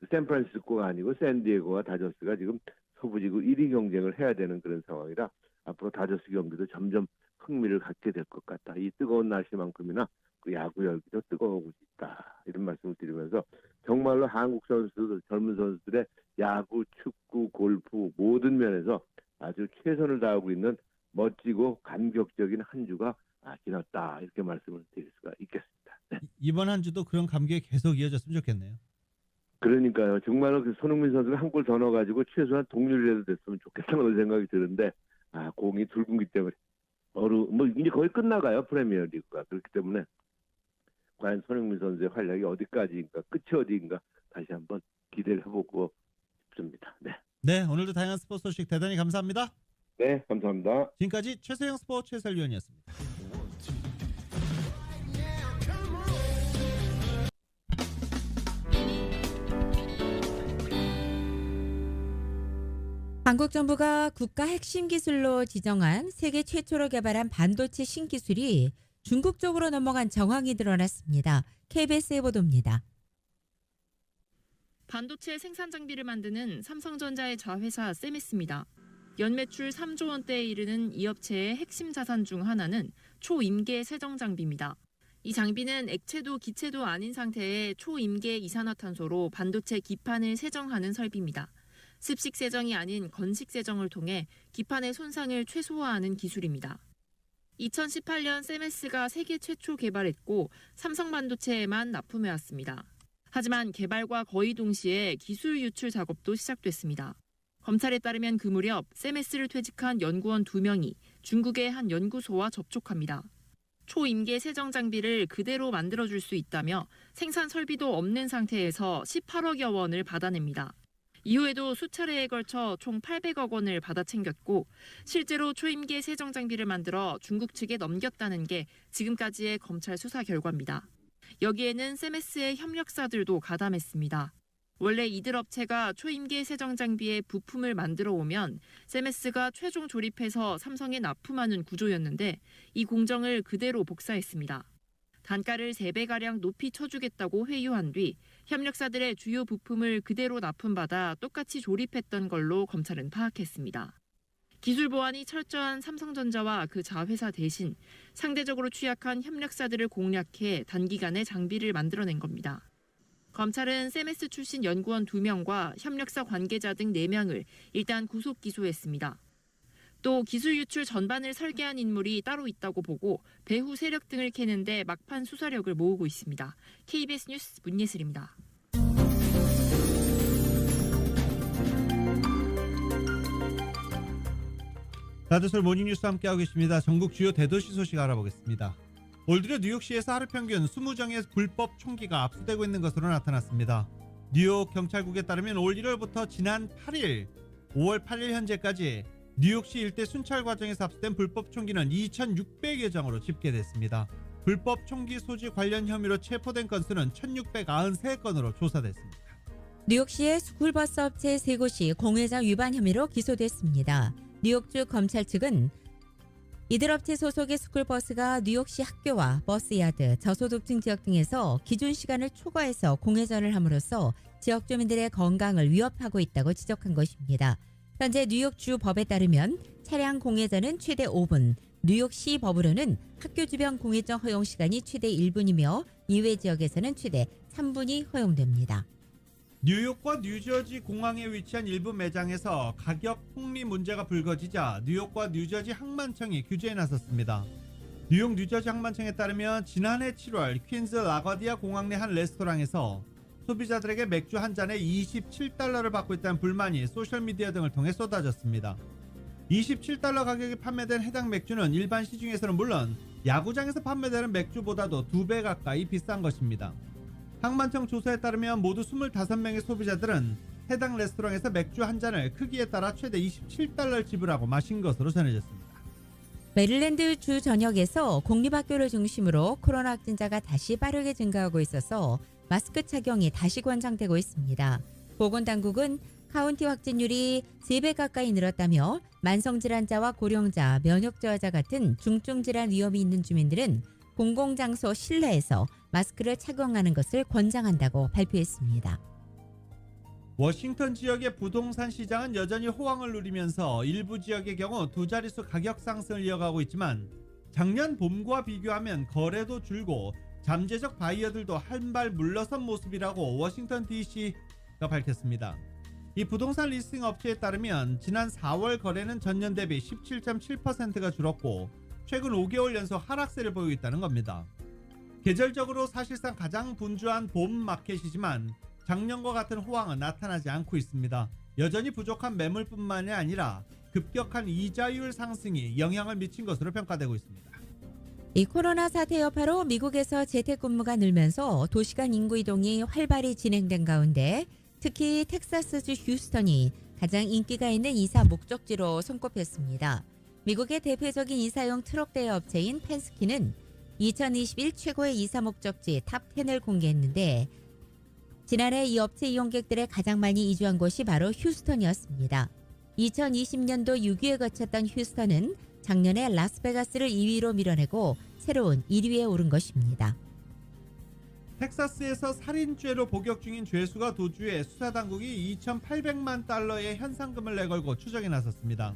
샌프란시스코가 아니고 샌디에고와 다저스가 지금 서부지구 1위 경쟁을 해야 되는 그런 상황이라 앞으로 다저스 경기도 점점 흥미를 갖게 될 것 같다. 이 뜨거운 날씨만큼이나 그 야구 열기도 뜨거워지고 있다. 이런 말씀을 드리면서 정말로 한국 선수들, 젊은 선수들의 야구, 축구, 골프 모든 면에서 아주 최선을 다하고 있는 멋지고 감격적인 한 주가 지났다. 이렇게 말씀을 드릴 수가 있겠습니다. 네. 이번 한 주도 그런 감격이 계속 이어졌으면 좋겠네요. 그러니까요. 정말로 그 손흥민 선수가 한 골 더 넣어가지고 최소한 동률이라도 됐으면 좋겠다는 생각이 드는데, 공이 둥근기 때문에 뭐 이제 거의 끝나가요, 프리미어 리그가. 그렇기 때문에 과연 손흥민 선수의 활약이 어디까지인가, 끝이 어디인가 다시 한번 기대를 해보고 싶습니다. 네. 네, 오늘도 다양한 스포츠 소식 대단히 감사합니다. 네, 감사합니다. 지금까지 최소영 스포츠 해설위원이었습니다. 한국 정부가 국가 핵심 기술로 지정한 세계 최초로 개발한 반도체 신기술이 중국 쪽으로 넘어간 정황이 드러났습니다. KBS의 보도입니다. 반도체 생산 장비를 만드는 삼성전자의 자회사 세미스입니다. 연매출 3조 원대에 이르는 이 업체의 핵심 자산 중 하나는 초임계 세정 장비입니다. 이 장비는 액체도 기체도 아닌 상태의 초임계 이산화탄소로 반도체 기판을 세정하는 설비입니다. 습식 세정이 아닌 건식 세정을 통해 기판의 손상을 최소화하는 기술입니다. 2018년 세메스가 세계 최초 개발했고 삼성반도체에만 납품해왔습니다. 하지만 개발과 거의 동시에 기술 유출 작업도 시작됐습니다. 검찰에 따르면 그 무렵 세메스를 퇴직한 연구원 2명이 중국의 한 연구소와 접촉합니다. 초임계 세정 장비를 그대로 만들어줄 수 있다며 생산 설비도 없는 상태에서 18억여 원을 받아냅니다. 이후에도 수차례에 걸쳐 총 800억 원을 받아 챙겼고 실제로 초임계 세정 장비를 만들어 중국 측에 넘겼다는 게 지금까지의 검찰 수사 결과입니다. 여기에는 세메스의 협력사들도 가담했습니다. 원래 이들 업체가 초임계 세정 장비의 부품을 만들어 오면 세메스가 최종 조립해서 삼성에 납품하는 구조였는데 이 공정을 그대로 복사했습니다. 단가를 3배가량 높이 쳐주겠다고 회유한 뒤 협력사들의 주요 부품을 그대로 납품받아 똑같이 조립했던 걸로 검찰은 파악했습니다. 기술 보안이 철저한 삼성전자와 그 자회사 대신 상대적으로 취약한 협력사들을 공략해 단기간에 장비를 만들어낸 겁니다. 검찰은 세메스 출신 연구원 2명과 협력사 관계자 등 4명을 일단 구속 기소했습니다. 또 기술 유출 전반을 설계한 인물이 따로 있다고 보고 배후 세력 등을 캐는데 막판 수사력을 모으고 있습니다. KBS 뉴스 문예슬입니다. 라디오솔 모닝뉴스 함께하고 계십니다. 전국 주요 대도시 소식 알아보겠습니다. 올 들여 뉴욕시에서 하루 평균 20장의 불법 총기가 압수되고 있는 것으로 나타났습니다. 뉴욕 경찰국에 따르면 올 1월부터 지난 8일, 5월 8일 현재까지 뉴욕시 일대 순찰 과정에서 압수된 불법 총기는 2,600여 장으로 집계됐습니다. 불법 총기 소지 관련 혐의로 체포된 건수는 1,693건으로 조사됐습니다. 뉴욕시의 스쿨버스 업체 3곳이 공회장 위반 혐의로 기소됐습니다. 뉴욕주 검찰 측은 이들 업체 소속의 스쿨버스가 뉴욕시 학교와 버스야드, 저소득층 지역 등에서 기준 시간을 초과해서 공회전을 함으로써 지역 주민들의 건강을 위협하고 있다고 지적한 것입니다. 현재 뉴욕주 법에 따르면 차량 공회전은 최대 5분, 뉴욕시 법으로는 학교 주변 공회전 허용 시간이 최대 1분이며 이외 지역에서는 최대 3분이 허용됩니다. 뉴욕과 뉴저지 공항에 위치한 일부 매장에서 가격 폭리 문제가 불거지자 뉴욕과 뉴저지 항만청이 규제에 나섰습니다. 뉴욕 뉴저지 항만청에 따르면 지난해 7월 퀸즈 라거디아 공항 내 한 레스토랑에서 소비자들에게 맥주 한 잔에 27달러를 받고 있다는 불만이 소셜미디어 등을 통해 쏟아졌습니다. 27달러 가격에 판매된 해당 맥주는 일반 시중에서는 물론 야구장에서 판매되는 맥주보다도 2배 가까이 비싼 것입니다. 항만청 조사에 따르면 모두 25명의 소비자들은 해당 레스토랑에서 맥주 한 잔을 크기에 따라 최대 27달러를 지불하고 마신 것으로 전해졌습니다. 메릴랜드 주 전역에서 공립학교를 중심으로 코로나 확진자가 다시 빠르게 증가하고 있어서 마스크 착용이 다시 권장되고 있습니다. 보건당국은 카운티 확진율이 3배 가까이 늘었다며 만성질환자와 고령자, 면역저하자 같은 중증질환 위험이 있는 주민들은 공공장소 실내에서 마스크를 착용하는 것을 권장한다고 발표했습니다. 워싱턴 지역의 부동산 시장은 여전히 호황을 누리면서 일부 지역의 경우 두 자릿수 가격 상승을 이어가고 있지만 작년 봄과 비교하면 거래도 줄고 잠재적 바이어들도 한 발 물러선 모습이라고 워싱턴 DC가 밝혔습니다. 이 부동산 리스팅 업체에 따르면 지난 4월 거래는 전년 대비 17.7%가 줄었고 최근 5개월 연속 하락세를 보이고 있다는 겁니다. 계절적으로 사실상 가장 분주한 봄 마켓이지만 작년과 같은 호황은 나타나지 않고 있습니다. 여전히 부족한 매물뿐만이 아니라 급격한 이자율 상승이 영향을 미친 것으로 평가되고 있습니다. 이 코로나 사태 여파로 미국에서 재택근무가 늘면서 도시간 인구 이동이 활발히 진행된 가운데 특히 텍사스주 휴스턴이 가장 인기가 있는 이사 목적지로 손꼽혔습니다. 미국의 대표적인 이사용 트럭 대여 업체인 펜스키는 2021 최고의 이사 목적지 탑10을 공개했는데 지난해 이 업체 이용객들의 가장 많이 이주한 곳이 바로 휴스턴이었습니다. 2020년도 6위에 거쳤던 휴스턴은 작년에 라스베가스를 2위로 밀어내고 새로운 1위에 오른 것입니다. 텍사스에서 살인죄로 복역 중인 죄수가 도주해 수사당국이 2,800만 달러의 현상금을 내걸고 추적에 나섰습니다.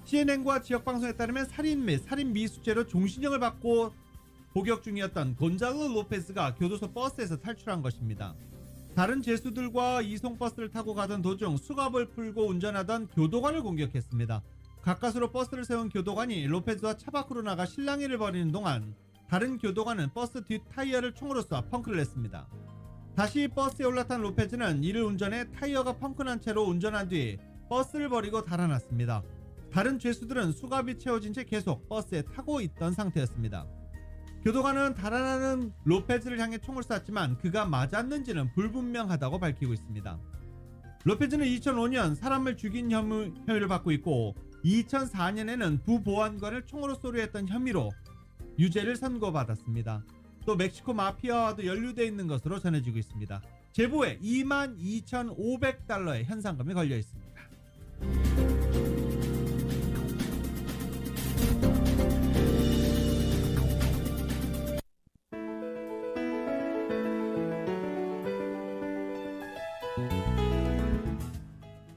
CNN과 지역방송에 따르면 살인 및 살인 미수죄로 종신형을 받고 복역 중이었던 곤잘로 로페스가 교도소 버스에서 탈출한 것입니다. 다른 죄수들과 이송버스를 타고 가던 도중 수갑을 풀고 운전하던 교도관을 공격했습니다. 가까스로 버스를 세운 교도관이 로페스와 차 밖으로 나가 실랑이를 벌이는 동안 다른 교도관은 버스 뒷 타이어를 총으로 쏴 펑크를 냈습니다. 다시 버스에 올라탄 로페즈는 이를 운전해 타이어가 펑크난 채로 운전한 뒤 버스를 버리고 달아났습니다. 다른 죄수들은 수갑이 채워진 채 계속 버스에 타고 있던 상태였습니다. 교도관은 달아나는 로페즈를 향해 총을 쐈지만 그가 맞았는지는 불분명하다고 밝히고 있습니다. 로페즈는 2005년 사람을 죽인 혐의를 받고 있고 2004년에는 부보안관을 총으로 쏘려했던 혐의로 유죄를 선고받았습니다. 또 멕시코 마피아와도 연루되어 있는 것으로 전해지고 있습니다. 제보에 22,500달러의 현상금이 걸려 있습니다.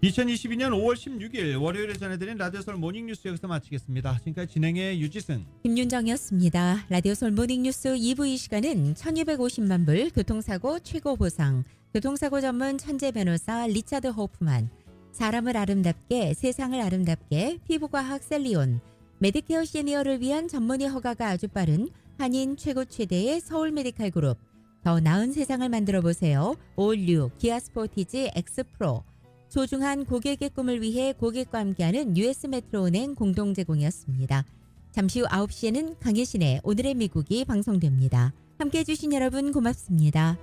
2022년 5월 16일 월요일에 전해드린 라디오솔 모닝뉴스 여기서 마치겠습니다. 지금까지 진행의 유지승, 김윤정이었습니다. 라디오솔 모닝뉴스 2부 이 시간은 1250만 불 교통사고 최고 보상, 교통사고 전문 천재 변호사 리차드 호프만, 사람을 아름답게 세상을 아름답게 피부과학 셀리온, 메디케어 시니어를 위한 전문의 허가가 아주 빠른 한인 최고 최대의 서울 메디칼 그룹, 더 나은 세상을 만들어 보세요. 올뉴 기아 스포티지 X 프로, 소중한 고객의 꿈을 위해 고객과 함께하는 US 메트로은행 공동 제공이었습니다. 잠시 후 9시에는 강혜신의 오늘의 미국이 방송됩니다. 함께해 주신 여러분 고맙습니다.